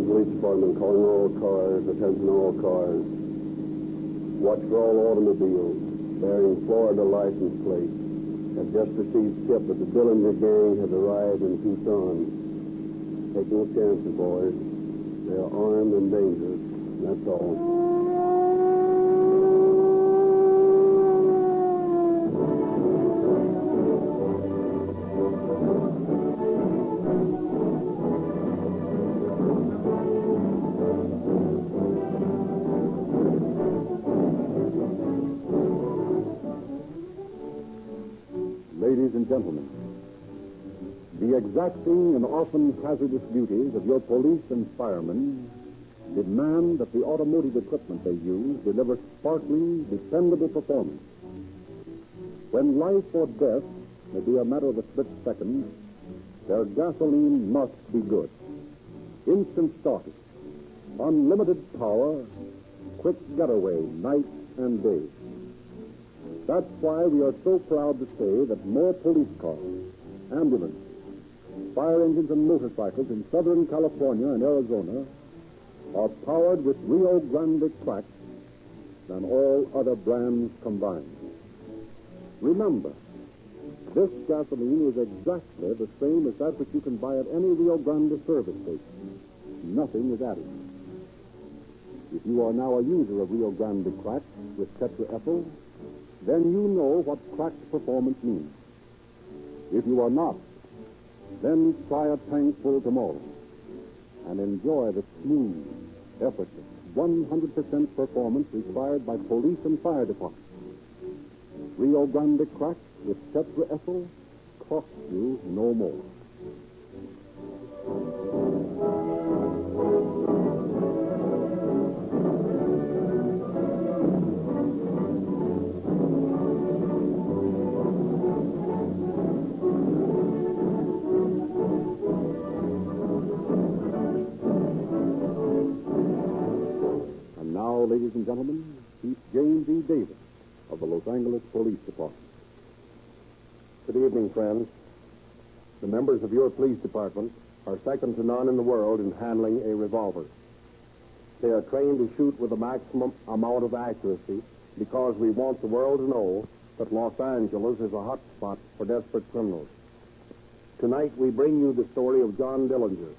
Police Department calling all cars, attention all cars. Watch for all automobiles bearing Florida license plates. Have just received tip that the Dillinger gang has arrived in Tucson. Take no chances, boys. They are armed and dangerous. That's all. Ladies and gentlemen, the exacting and often hazardous duties of your police and firemen demand that the automotive equipment they use deliver sparkling, dependable performance. When life or death may be a matter of a split second, their gasoline must be good. Instant starting, unlimited power, quick getaway, night and day. That's why we are so proud to say that more police cars, ambulances, fire engines, and motorcycles in Southern California and Arizona are powered with Rio Grande crack than all other brands combined. Remember, this gasoline is exactly the same as that which you can buy at any Rio Grande service station. Nothing is added. If you are now a user of Rio Grande crack with tetraethyl, then you know what cracked performance means. If you are not, then try a tankful tomorrow and enjoy the smooth, effortless, 100% performance required by police and fire departments. Rio Grande crack with tetraethyl costs you no more. Ladies and gentlemen, Chief James E. Davis of the Los Angeles Police Department. Good evening, friends. The members of your police department are second to none in the world in handling a revolver. They are trained to shoot with the maximum amount of accuracy because we want the world to know that Los Angeles is a hot spot for desperate criminals. Tonight we bring you the story of John Dillinger,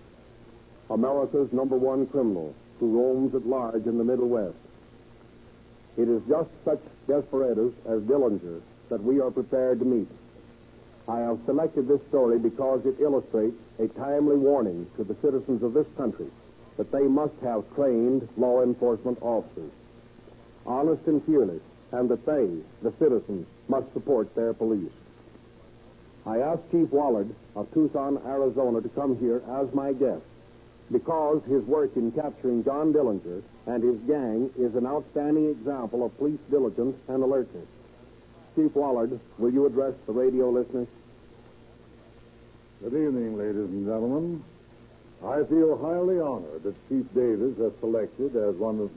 America's #1 criminal, who roams at large in the Middle West. It is just such desperados as Dillinger that we are prepared to meet. I have selected this story because it illustrates a timely warning to the citizens of this country that they must have trained law enforcement officers, honest and fearless, and that they, the citizens, must support their police. I asked Chief Wallard of Tucson, Arizona, to come here as my guest because his work in capturing John Dillinger and his gang is an outstanding example of police diligence and alertness. Chief Wallard, will you address the radio listeners? Good evening, ladies and gentlemen. I feel highly honored that Chief Davis has selected as one of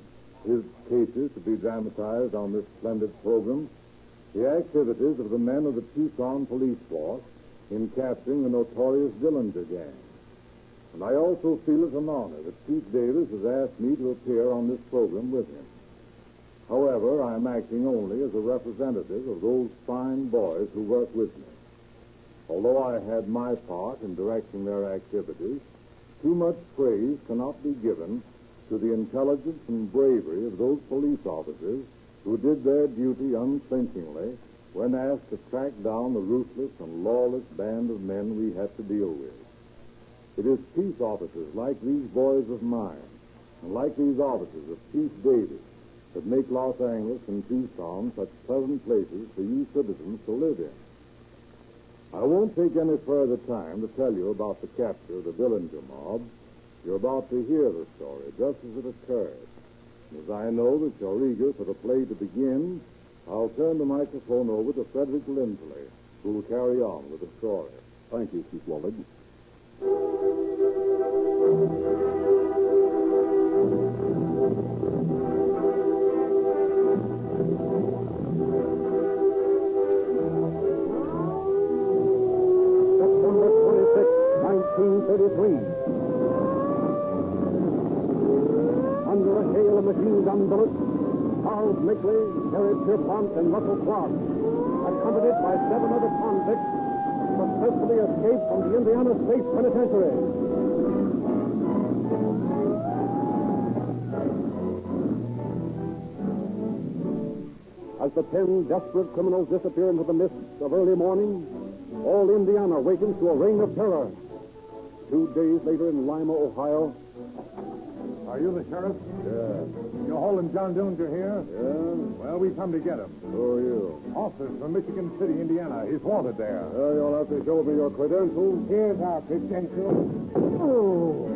his cases to be dramatized on this splendid program the activities of the men of the Tucson police force in capturing the notorious Dillinger gang. And I also feel it an honor that Chief Davis has asked me to appear on this program with him. However, I'm acting only as a representative of those fine boys who work with me. Although I had my part in directing their activities, too much praise cannot be given to the intelligence and bravery of those police officers who did their duty unflinchingly when asked to track down the ruthless and lawless band of men we had to deal with. It is peace officers like these boys of mine, and like these officers of Chief Davis, that make Los Angeles and Tucson such pleasant places for you citizens to live in. I won't take any further time to tell you about the capture of the Dillinger mob. You're about to hear the story just as it occurred. And as I know that you're eager for the play to begin, I'll turn the microphone over to Frederick Lindsley, who will carry on with the story. Thank you, Chief Wallard. September 26, 1933. Pierpont and Russell Clark, accompanied by 7 other convicts, successfully escaped from the Indiana State Penitentiary. As the 10 desperate criminals disappear into the mists of early morning, all Indiana awakens to a reign of terror. 2 days later in Lima, Ohio. Are you the sheriff? Yeah. You're holding John Dillinger here? Yeah? Well, we come to get him. Who are you? Officers from Michigan City, Indiana. He's wanted there. You'll have to show me your credentials. Here's our credentials. Oh.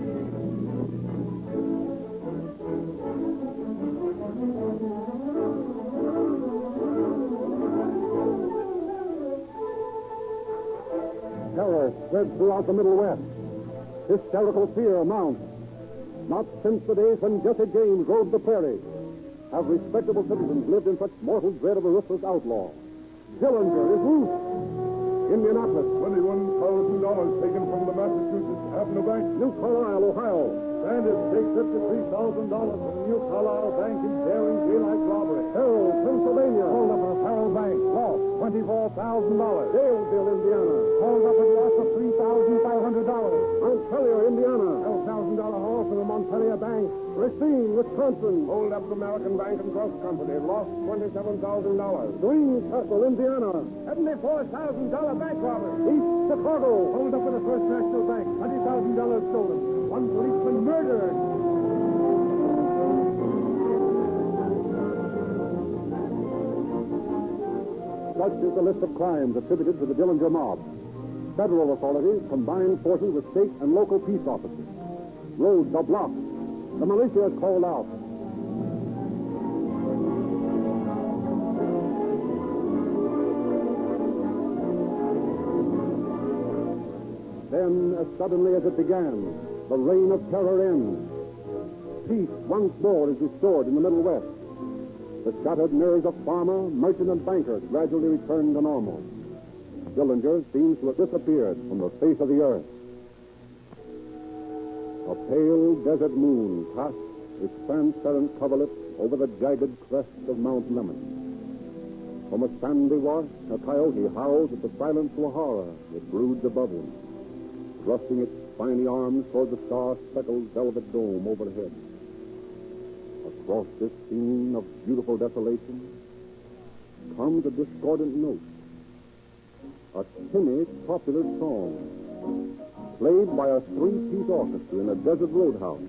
Terror spreads throughout the Middle West. Hysterical fear mounts. Not since the days when Jesse James rode the prairie have respectable citizens lived in such mortal dread of a ruthless outlaw. Dillinger is loose. Indianapolis. $21,000 taken from the Massachusetts Avenue Bank. New Carlisle, Ohio. Bandits take $53,000 from the New Carlisle Bank in daring daylight robbery. Harold, Pennsylvania. Hold up at a Harold Bank. Lost $24,000. Daleville, Indiana. Hold up at a loss of $3,500. Montpelier, Indiana. $12,000 haul from the Montpelier Bank. Racine, Wisconsin. Hold up at American Bank and Trust Company. Lost $27,000. Greencastle, Indiana. $74,000 bank robbery. East Chicago. Hold up at the First National Bank. $20,000 stolen. 1 policeman murdered. Such is the list of crimes attributed to the Dillinger mob. Federal authorities combine forces with state and local peace officers. Roads are blocked. The militia is called out. Then, as suddenly as it began, the reign of terror ends. Peace once more is restored in the Middle West. The shattered nerves of farmer, merchant, and banker gradually return to normal. Dillinger seems to have disappeared from the face of the earth. A pale desert moon casts its transparent coverlet over the jagged crest of Mount Lemmon. From a sandy wash, a coyote howls at the silent Sahara that broods above him, thrusting its spiny arms toward the star-speckled velvet dome overhead. Across this scene of beautiful desolation comes a discordant note, a tinny popular song, played by a 3-piece orchestra in a desert roadhouse.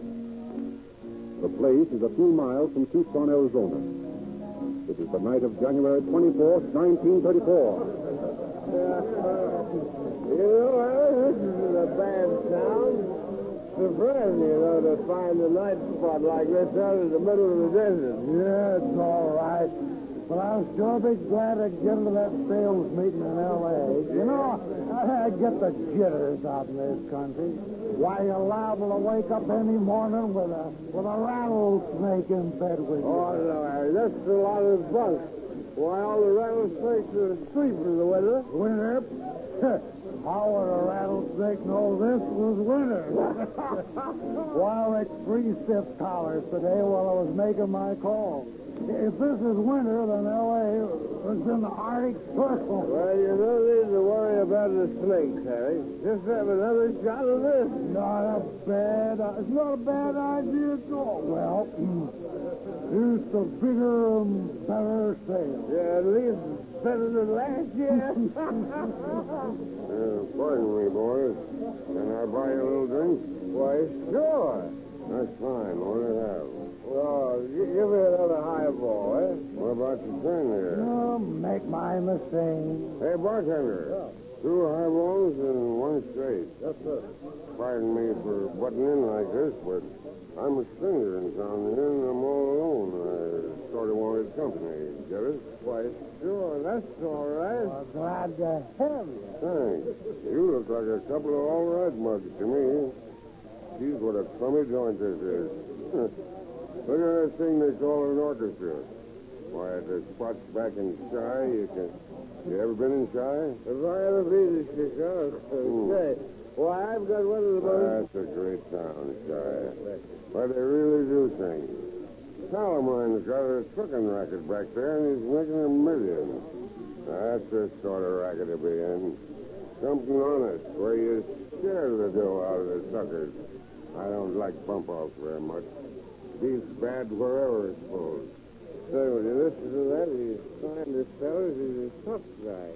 The place is a few miles from Tucson, Arizona. It is the night of January 24th, 1934. This isn't a bad sound. Surprising, to find a night spot like this out in the middle of the desert. Yeah, it's all right. But I'll sure be glad to get into that sales meeting in L.A. You know, I get the jitters out in this country. Why, you're liable to wake up any morning with a rattlesnake in bed with you. Oh, no, Harry, that's a lot of bunk. Why, all the rattlesnakes are asleep in the winter. Winter? How would a rattlesnake know this was winter? Well, it's 3 stiff collars today while I was making my call. If this is winter, then L.A. was in the Arctic Circle. Well, you don't need to worry about the snakes, Harry. Just have another shot of this. It's not a bad idea at all. Well, here's to bigger and better sales. Yeah, at least better than last year. Pardon me, boys. Can I buy you a little drink? Why, sure. That's fine. What do you have? Well, give me another highball, eh? What about your friend here? Oh, make mine the same. Hey, bartender. 2 highballs and 1 straight. Yes, sir. Pardon me for butting in like this, but I'm a stranger in town here, and I'm all alone. I sort of wanted company. Get it? Why, sure, that's all right. Well, glad to have you. Thanks. You look like a couple of all right mugs to me. Geez, what a crummy joint this is. Look at that thing they call an orchestra. Why, the spot's back in Chi. You ever been in Chi? If I ever been to Chicago, say, why, I've got one of the most... That's a great town, Chi. Why, they really do things. Salamine's got a trucking racket back there, and he's making $1 million. That's the sort of racket to be in. Something honest, where you share the dough out of the suckers. I don't like bump-offs very much. Beef's bad wherever it's sold. Say, when you listen to that, he's trying to sell us. He's a tough guy.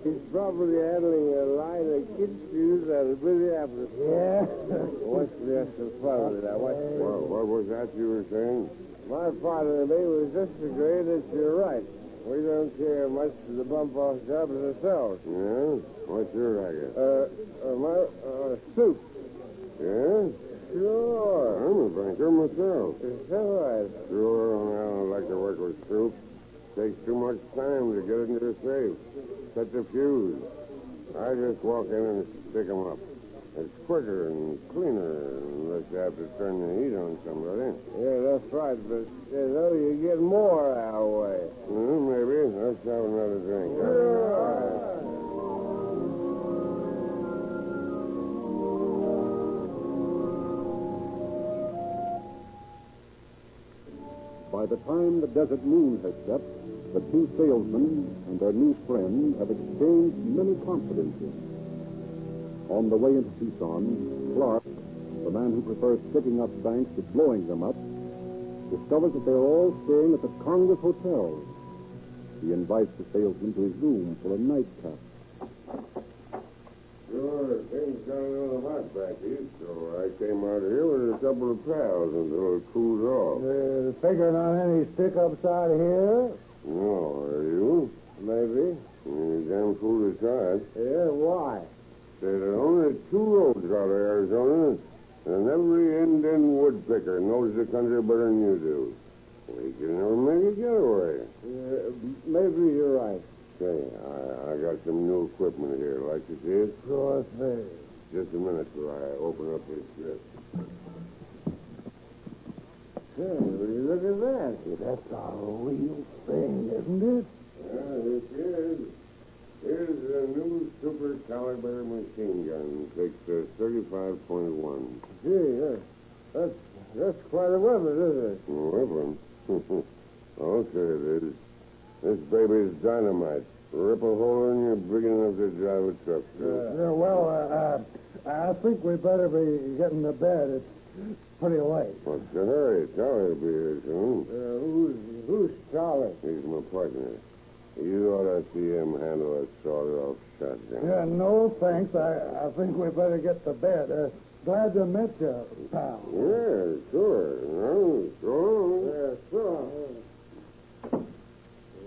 He's probably handling a line of kid shoes out of Minneapolis. Yeah. What's the extra fun with that? Well, what was that you were saying? My partner and me was just agreeing that you're right. We don't care much for the bump-off jobs ourselves. Yeah? What's your racket? Soup. Yeah? Sure. I'm a banker myself. Is that right? Sure, I don't like to work with soup. Takes too much time to get into the safe. Set the fuse. I just walk in and stick 'em up. It's quicker and cleaner unless you have to turn the heat on somebody. Yeah, that's right, but you get more our way. Well, maybe. Let's have another drink. By the time the desert moon has set, the two salesmen and their new friend have exchanged many confidences. On the way into Tucson, Clark, the man who prefers sticking up banks to blowing them up, discovers that they're all staying at the Congress Hotel. He invites the salesman to his room for a nightcap. Sure, things got a little hot back east, so I came out here with a couple of pals until it cools off. Figuring on any stick-ups out here? No, are you? Maybe. You're damn fool to try it. Yeah, why? There's only 2 roads out of Arizona, and every Indian woodpicker knows the country better than you do. We can never make a getaway. Maybe you're right. Say, I got some new equipment here. Like to see it? Sure thing. Just a minute till I open up this grip. Say, will you look at that? That's a real thing, isn't it? Yeah, it is. Here's a new super caliber machine gun. Takes a 35.1. Gee, that's quite a weapon, isn't it? Weapon? Okay, it is. This baby's dynamite. Rip a hole in you big enough to drive a truck through. I think we better be getting to bed. It's pretty late. What's the hurry? Charlie'll be here soon. Who's Charlie? He's my partner. You ought to see him handle a sawed-off shotgun. Yeah, no thanks. I think we better get to bed. Glad to meet you, pal. Yeah, sure. No, sure. Yeah, sure.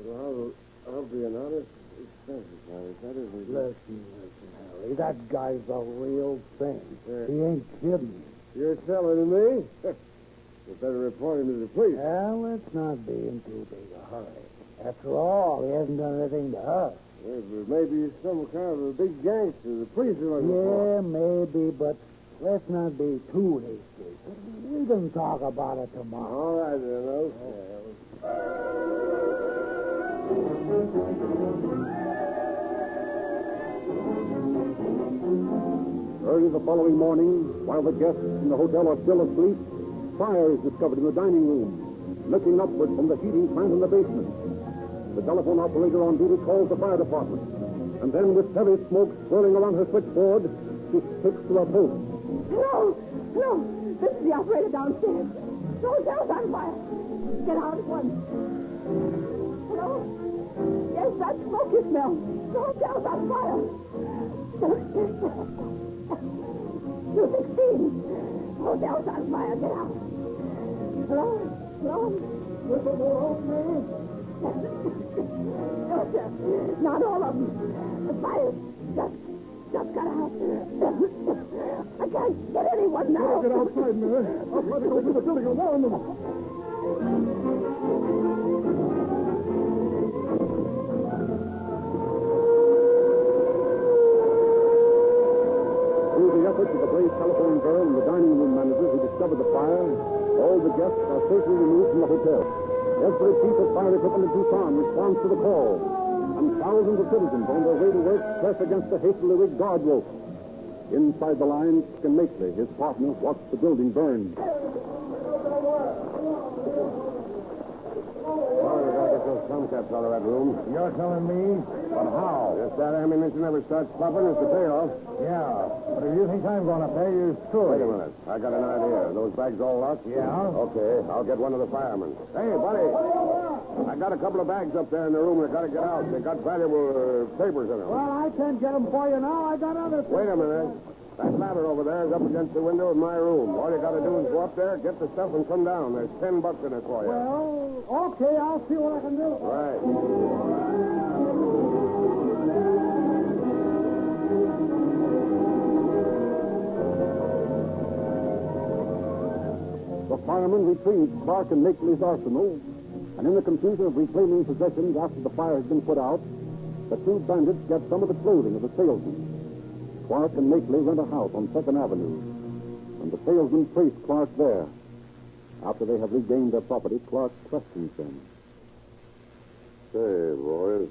Well, I'll be an honest expensive, That isn't good. Listen, Harry. That guy's a real thing. He ain't kidding. You're telling me? You better report him to the police. Well, let's not be in too big a hurry. After all, he hasn't done anything to us. Maybe he's some kind of a big gangster. The police are looking for. Yeah, maybe, but let's not be too hasty. We can talk about it tomorrow. All right, then. Early the following morning, while the guests in the hotel are still asleep, fire is discovered in the dining room, looking upward from the heating plant in the basement. The telephone operator on duty calls the fire department, and then with heavy smoke swirling around her switchboard, she sticks to her post. No! This is the operator downstairs. The hotel's on fire. Get out at once. Hello? Yes, that smoke you smell. The hotel's on fire. 216. The hotel's on fire. Get out. Hello? With the more No, sir. Not all of them. The fire's just got out. I can't get anyone now. Get outside, Mary. I'll try to go through the building and warn them. Through the efforts of the brave telephone girl and the dining room managers who discovered the fire, all the guests are safely removed from the hotel. Every piece of fire equipment in Tucson responds to the call, and thousands of citizens on their way to work press against the hastily rigged guard rope. Inside the lines, Makley, his partner, watched the building burn. Well, we gotta get those tomcats out of that room. You're telling me? But how? If that ammunition ever starts popping, it's the payoff. Yeah, but if you think I'm going to pay, you screw Wait a minute. I got an idea. Those bags all locked? Yeah? Okay, I'll get one of the firemen. Hey, buddy. I got a couple of bags up there in the room that got to get out. They got valuable papers in them. Well, I can't get them for you now. I got other things. Wait a minute. That ladder over there is up against the window of my room. All you got to do is go up there, get the stuff, and come down. There's $10 in it for you. Well, okay, I'll see what I can do. Right. The firemen retrieved Clark and Makeley's arsenal, and in the confusion of reclaiming possessions after the fire had been put out, the two bandits get some of the clothing of the salesman. Clark and Makeley rent a house on 2nd Avenue, and the salesman traced Clark there. After they have regained their property, Clark questions them. Say, boys,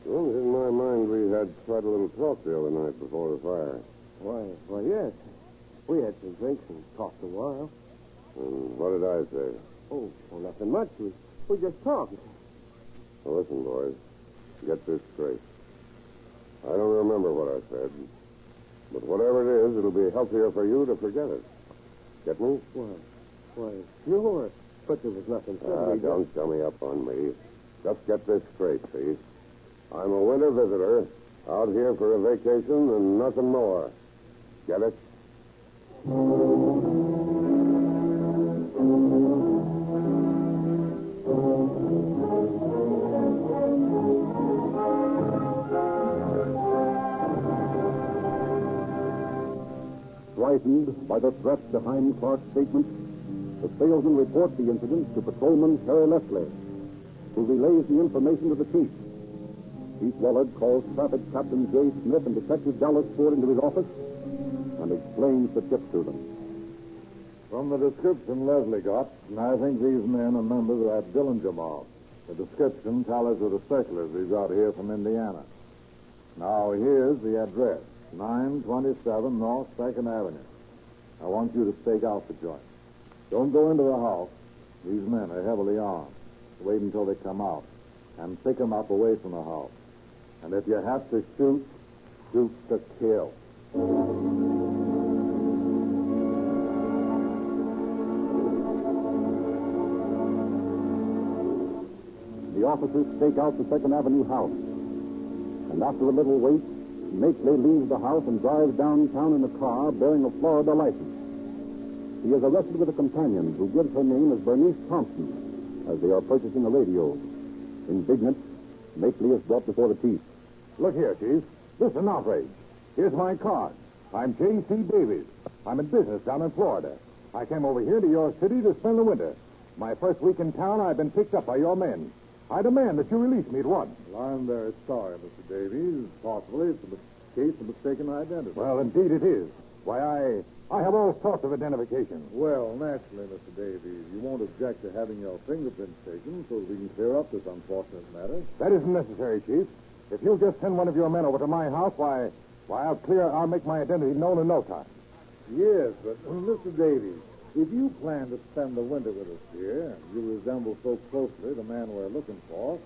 it was in my mind we had quite a little talk the other night before the fire. Why, yes. We had some drinks and talked a while. And what did I say? Oh, well, nothing much. We just talked. Well, listen, boys, get this straight. I don't remember what I said, but whatever it is, it'll be healthier for you to forget it. Get me? Why, sure. But there was nothing said. Don't dummy up on me. Just get this straight, see? I'm a winter visitor, out here for a vacation and nothing more. Get it? Frightened by the threat behind Clark's statement, the salesman reports the incident to Patrolman Harry Leslie, who relays the information to the chief. Chief Wallard calls Traffic Captain J. Smith and Detective Dallas Ford into his office and explains the tip to them. From the description Leslie got, I think these men are members of that Dillinger mob. The description tallies with the specialist we got here from Indiana. Now, here's the address, 927 North 2nd Avenue. I want you to stake out the joint. Don't go into the house. These men are heavily armed. Wait until they come out, and pick them up away from the house. And if you have to shoot, shoot to kill. The officers stake out the 2nd Avenue house. And after a little wait, Makeley leaves the house and drives downtown in a car bearing a Florida license. He is arrested with a companion who gives her name as Bernice Thompson as they are purchasing a radio. Indignant, Makeley is brought before the chief. Look here, Chief. This is an outrage. Here's my card. I'm J.C. Davies. I'm in business down in Florida. I came over here to your city to spend the winter. My first week in town, I've been picked up by your men. I demand that you release me at once. Well, I'm very sorry, Mr. Davies. Possibly it's a case of mistaken identity. Well, indeed it is. Why, I have all sorts of identifications. Well, naturally, Mr. Davies, you won't object to having your fingerprints taken so we can clear up this unfortunate matter. That isn't necessary, Chief. If you'll just send one of your men over to my house, why, I'll make my identity known in no time. Yes, but, Mr. Davies, if you plan to spend the winter with us here, and you resemble so closely the man we're looking for,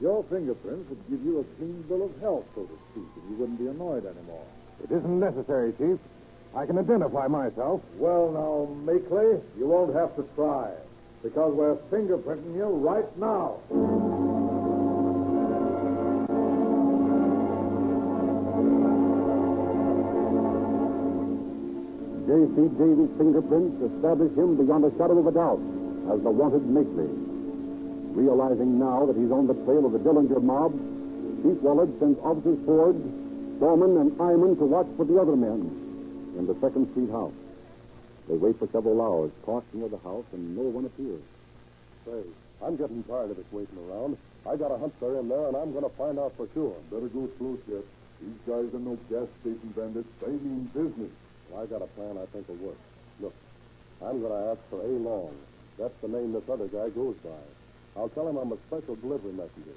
your fingerprints would give you a clean bill of health, so to speak, and you wouldn't be annoyed anymore. It isn't necessary, Chief. I can identify myself. Well, now, Makeley, you won't have to try, because we're fingerprinting you right now. J.C. Davies' fingerprints establish him beyond a shadow of a doubt as the wanted Makeley. Realizing now that he's on the trail of the Dillinger mob, Chief Wallard sends officers Ford, Storman, and Iman to watch for the other men in the 2nd Street house. They wait for several hours, parked near the house, and no one appears. Say, I'm getting tired of this waiting around. I got a hunch they're in there, and I'm going to find out for sure. Better go slow, Chet. These guys are no gas station bandits. They mean business. Well, I got a plan I think will work. Look, I'm going to ask for A. Long. That's the name this other guy goes by. I'll tell him I'm a special delivery messenger.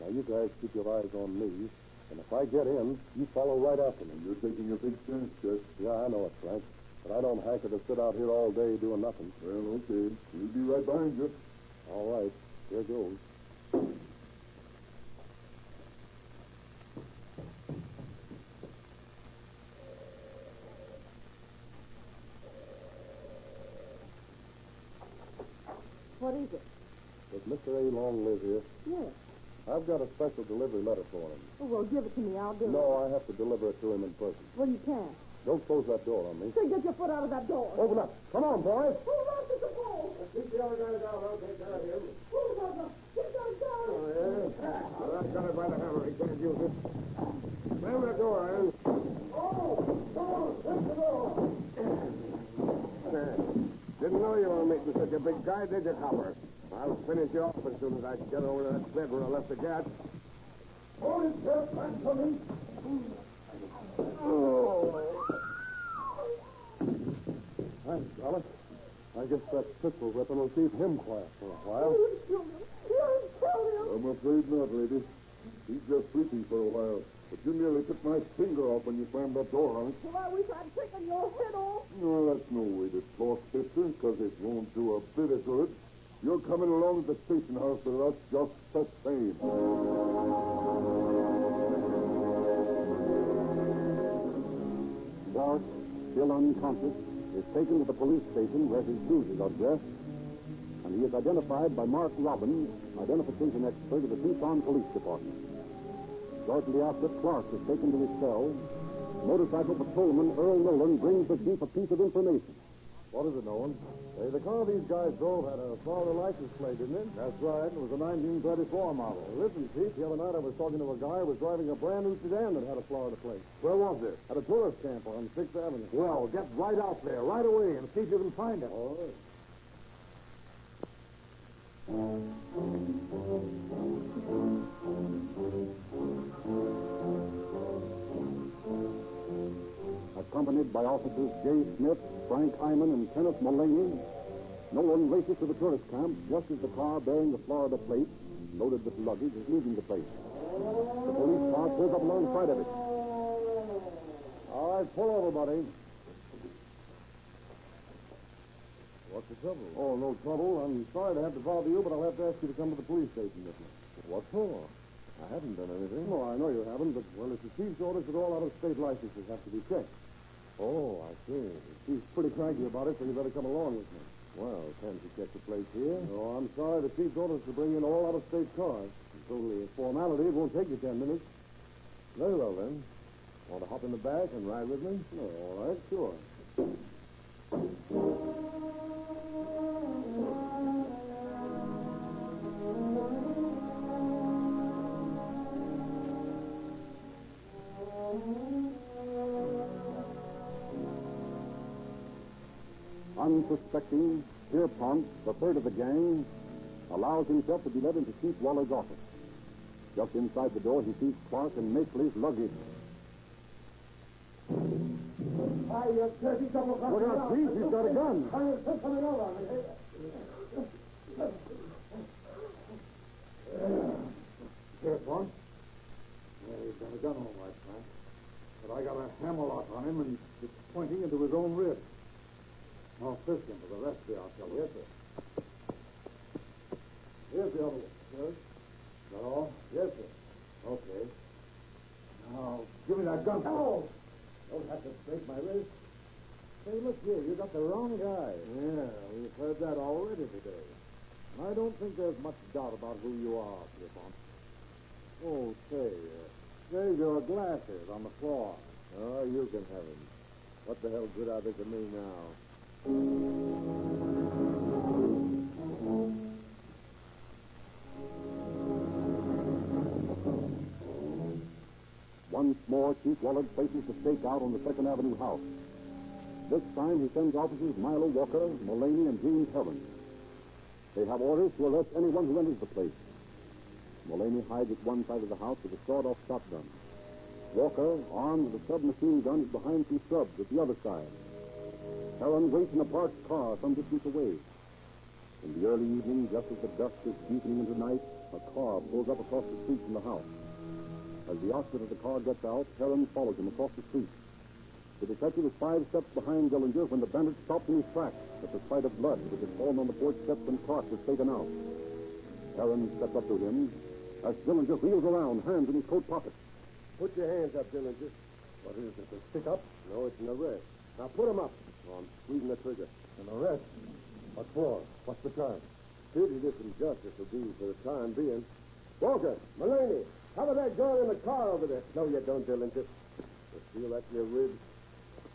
Now, you guys keep your eyes on me, and if I get in, you follow right after me. You're taking a big chance, Chet. Yeah, I know it, Frank. But I don't hanker to sit out here all day doing nothing. Well, okay. We'll be right behind you. All right. Here goes. What is it? Does Mr. A. Long live here? Yes. I've got a special delivery letter for him. Oh, well, give it to me. I'll do it. No, I have to deliver it to him in person. Well, you can't. Don't close that door on me. Say, get your foot out of that door. Open up. Come on, boys. Hold on to the pole. Keep the other guy down. I'll take care of him. Hold on. Get that down. Oh, yeah? Well, I got it by the hammer. He can't use it. Slam that door, Iron. Didn't know you were meeting such a big guy, did you, Copper? I'll finish you off as soon as I get over to that bed where I left the gat. Hold it, sir. I'm coming. Thanks, Alice. I guess that pistol weapon will keep him quiet for a while. You killed him. You killed him. I'm afraid not, lady. He's just sleeping for a while. But you nearly took my finger off when you slammed that door on it. Well, I wish I'd taken your head off. No, that's no way to talk, sister, because it won't do a bit of good. You're coming along to the station house with us just the same. Clark, still unconscious, is taken to the police station where his bruises are dressed, and he is identified by Mark Robbins, identification expert of the Tucson Police Department. Shortly after Clark is taken to his cell, motorcycle patrolman Earl Nolan brings the chief a piece of information. What is it, Nolan? Hey, the car these guys drove had a Florida license plate, didn't it? That's right. It was a 1934 model. Listen, Chief, the other night I was talking to a guy who was driving a brand new sedan that had a Florida plate. Where was it? At a tourist camp on 6th Avenue. Well, get right out there, right away, and see if you can find it. All right. Accompanied by officers Jay Smith, Frank Hyman, and Kenneth Mullaney, Nolan races to the tourist camp just as the car bearing the Florida plate, loaded with luggage, is leaving the place. The police car pulls up alongside of it. All right, pull over, buddy. What's the trouble? Oh, no trouble. I'm sorry to have to bother you, but I'll have to ask you to come to the police station with me. What for? I haven't done anything. No, I know you haven't, but, well, it's the chief's orders that all out-of-state licenses have to be checked. Oh, I see. The chief's pretty cranky about it, so you better come along with me. Well, can't you check the plates here? No, I'm sorry. The chief's orders to bring in all out-of-state cars. It's only a formality. It won't take you 10 minutes. Very well, then. Want to hop in the back and ride with me? Oh, all right, sure. Unsuspecting, Pierpont, the third of the gang, allows himself to be led into Chief Waller's office. Just inside the door, he sees Clark and Makeley's luggage. Hi, you dirty double. Look out, Chief. He's got a gun. Send something over on me. Pierpont? Yeah, he's got a gun all right, Frank. But I got a hammerlock on him, and it's pointing into his own ribs. I'll fish him for the rest of the outfit. Yes, sir. Here's the other one. Yes? Is that all? Yes, sir. Okay. Now, give me that gun. No! Don't have to break my wrist. Say, look here, you got the wrong guy. Yeah, we've heard that already today. I don't think there's much doubt about who you are, Pierpont. Oh, say, there's your glasses on the floor. Oh, you can have them. What the hell good are they to me now? Once more, Chief Waller places the stake out on the 2nd Avenue house. This time, he sends officers Milo Walker, Mullaney, and James Herron. They have orders to arrest anyone who enters the place. Mullaney hides at one side of the house with a sawed-off shotgun. Walker, armed with a submachine gun, is behind some shrubs at the other side. Herron waits in a parked car some distance away. In the early evening, just as the dusk is deepening into night, a car pulls up across the street from the house. As the occupant of the car gets out, Herron follows him across the street. The detective was 5 steps behind Dillinger when the bandit stopped in his tracks at the sight of blood which had fallen on the porch steps and cart was taken out. Heron stepped up to him as Dillinger wheels around, hands in his coat pockets. Put your hands up, Dillinger. What is it, a stick-up? No, it's an arrest. Now put him up. Oh, I'm squeezing the trigger. An arrest? What for? What's the charge? Prejudice and justice will do for the time being. Walker, Mulaney, cover that gun in the car over there. No, you don't, Dillinger. You feel that in your ribs?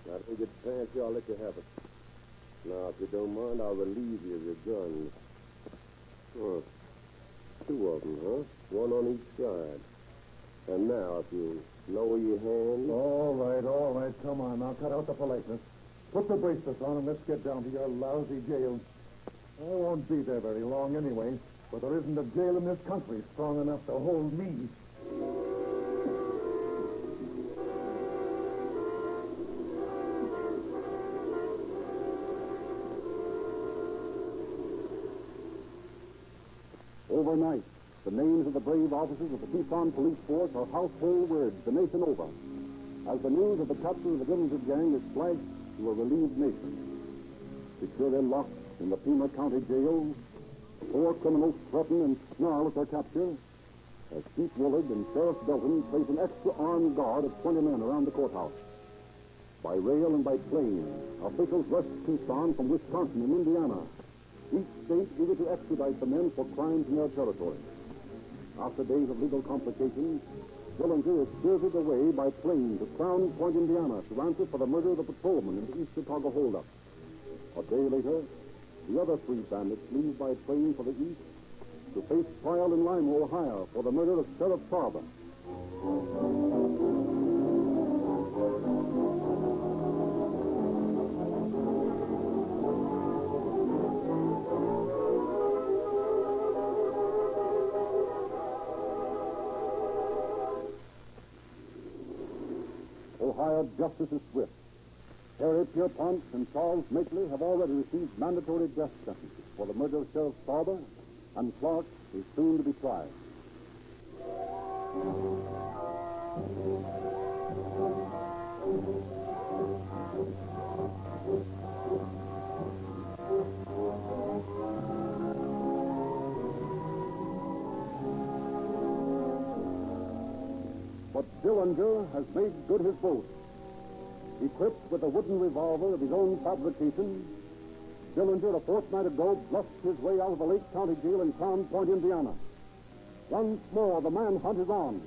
I don't get fancy, I'll let you have it. Now, if you don't mind, I'll relieve you of your guns. Oh, 2 of them, huh? 1 on each side. And now, if you lower your hands... All right. Come on, now cut out the politeness. Put the bracelets on and let's get down to your lousy jail. I won't be there very long anyway, but there isn't a jail in this country strong enough to hold me. Overnight, the names of the brave officers of the Tucson police force are household words the nation over, as the news of the capture of the Dillinger gang is flashed to a relieved nation. Securely locked in the Pima County jail, the 4 criminals threaten and snarl at their capture, as Chief Willard and Sheriff Belton place an extra armed guard of 20 men around the courthouse. By rail and by plane, officials rush Tucson from Wisconsin and Indiana, each state eager to extradite the men for crimes in their territory. After days of legal complications, Dillinger is spirited away by plane to Crown Point, Indiana, to answer for the murder of the patrolman in the East Chicago holdup. A day later, the other 3 bandits leave by plane for the east to face trial in Lima, Ohio, for the murder of Sheriff Farber. Ohio justice is swift. Harry Pierpont and Charles Makeley have already received mandatory death sentences for the murder of Sheriff Farber, and Clark is soon to be tried. But Dillinger has made good his boast. Equipped with a wooden revolver of his own fabrication, Dillinger, a fortnight ago, bluffed his way out of the Lake County Jail in Crown Point, Indiana. Once more, the manhunt is on.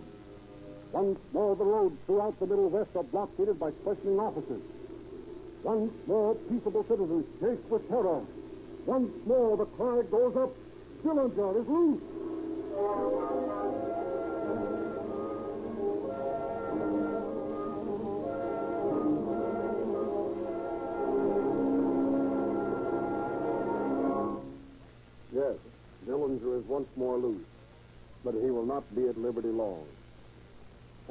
Once more, the roads throughout the Middle West are blockaded by questioning officers. Once more, peaceable citizens shake with terror. Once more, the cry goes up, Dillinger is loose. Yes, Dillinger is once more loose, but he will not be at liberty long.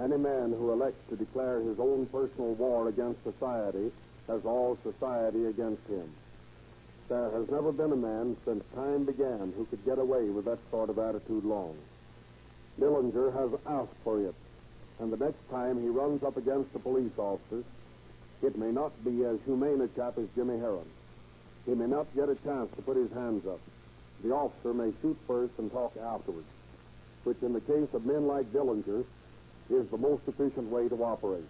Any man who elects to declare his own personal war against society has all society against him. There has never been a man since time began who could get away with that sort of attitude long. Dillinger has asked for it, and the next time he runs up against a police officer, it may not be as humane a chap as Jimmy Heron. He may not get a chance to put his hands up. The officer may shoot first and talk afterwards, which in the case of men like Dillinger is the most efficient way to operate.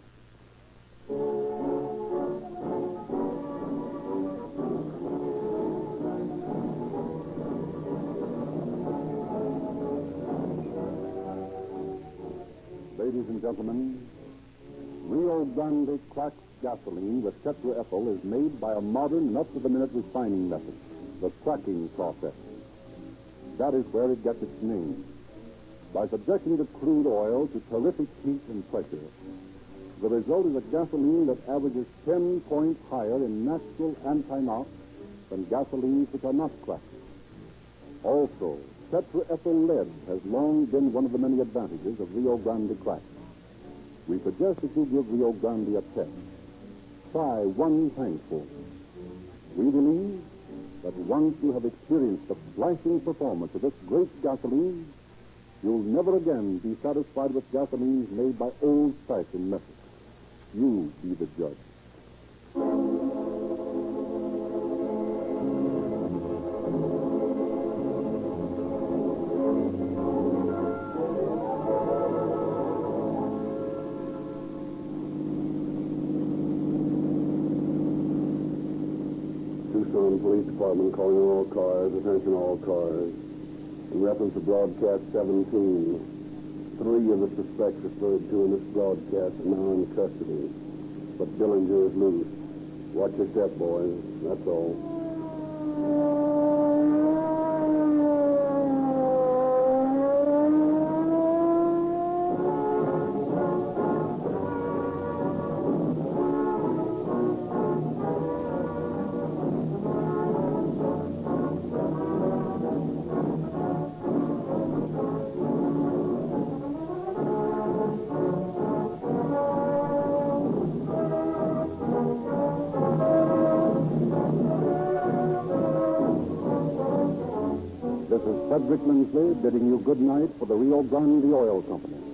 Ladies and gentlemen, Rio Grande cracked gasoline with tetraethyl is made by a modern and up-to-the-minute refining method, the cracking process. That is where it gets its name. By subjecting the crude oil to terrific heat and pressure, the result is a gasoline that averages 10 points higher in natural anti-knock than gasolines which are not cracked. Also, tetraethyl lead has long been one of the many advantages of Rio Grande crack. We suggest that you give Rio Grande a test. Try 1 tankful. We believe that once you have experienced the flashing performance of this great gasoline, you'll never again be satisfied with gasolines made by old-fashioned methods. You be the judge. Tucson Police Department calling all cars, attention all cars. In reference to broadcast 17, 3 of the suspects referred to in this broadcast are now in custody. But Dillinger is loose. Watch your step, boys. That's all. This is Frederick Lindsley bidding you good night for the Rio Grande Oil Company.